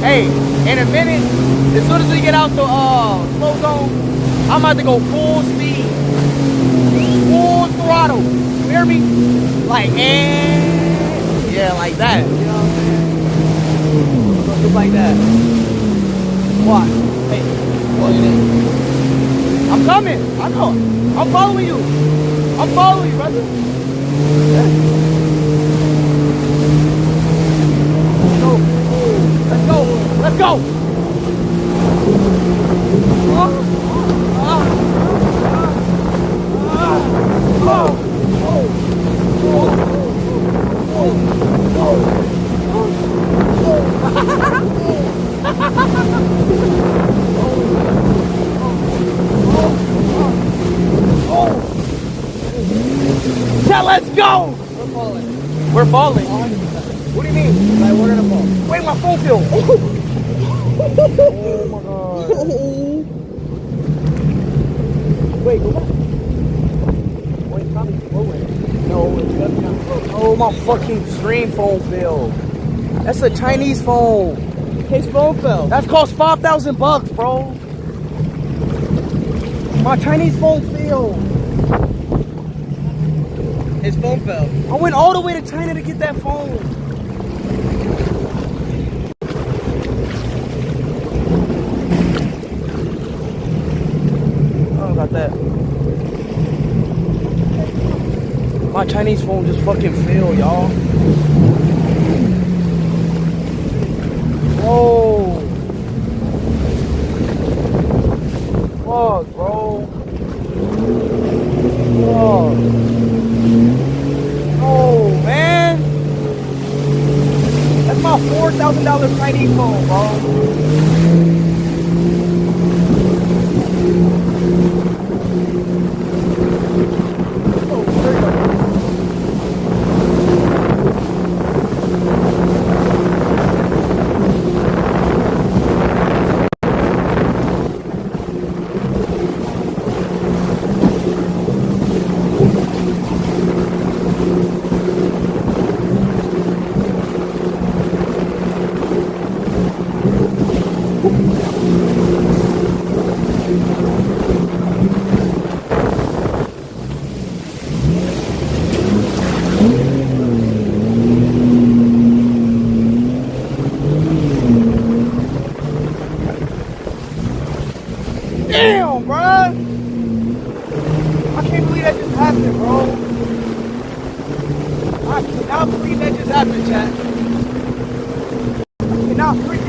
Hey, in a minute, as soon as we get out the slow zone, I'm about to go full speed. Full throttle. You hear me? Like, yeah, like that. You know what I'm saying? Just like that. Watch. Hey, what you need? I'm coming. I know. I'm following you. I'm following you, brother. Let's go. Let's go. Yeah, let's go. We're falling. We're falling. 100%. What do you mean? Like we're gonna fall. Wait, my phone fell. Oh my god. Wait, go back. Wait, probably flowing. No, it's definitely not flowing. Oh, my fucking screen phone fell. That's a Chinese phone. His phone fell. That's cost $5,000, bro. My Chinese phone fell. His phone fell. I went all the way to China to get that phone. I don't got that. My Chinese phone just fucking fell, y'all. Whoa. Fuck, bro. Fuck. Oh, man. That's my $4,000 Chinese phone, bro. Damn, bro. I can't believe that just happened, bro. I cannot believe that just happened, chat. I cannot freaking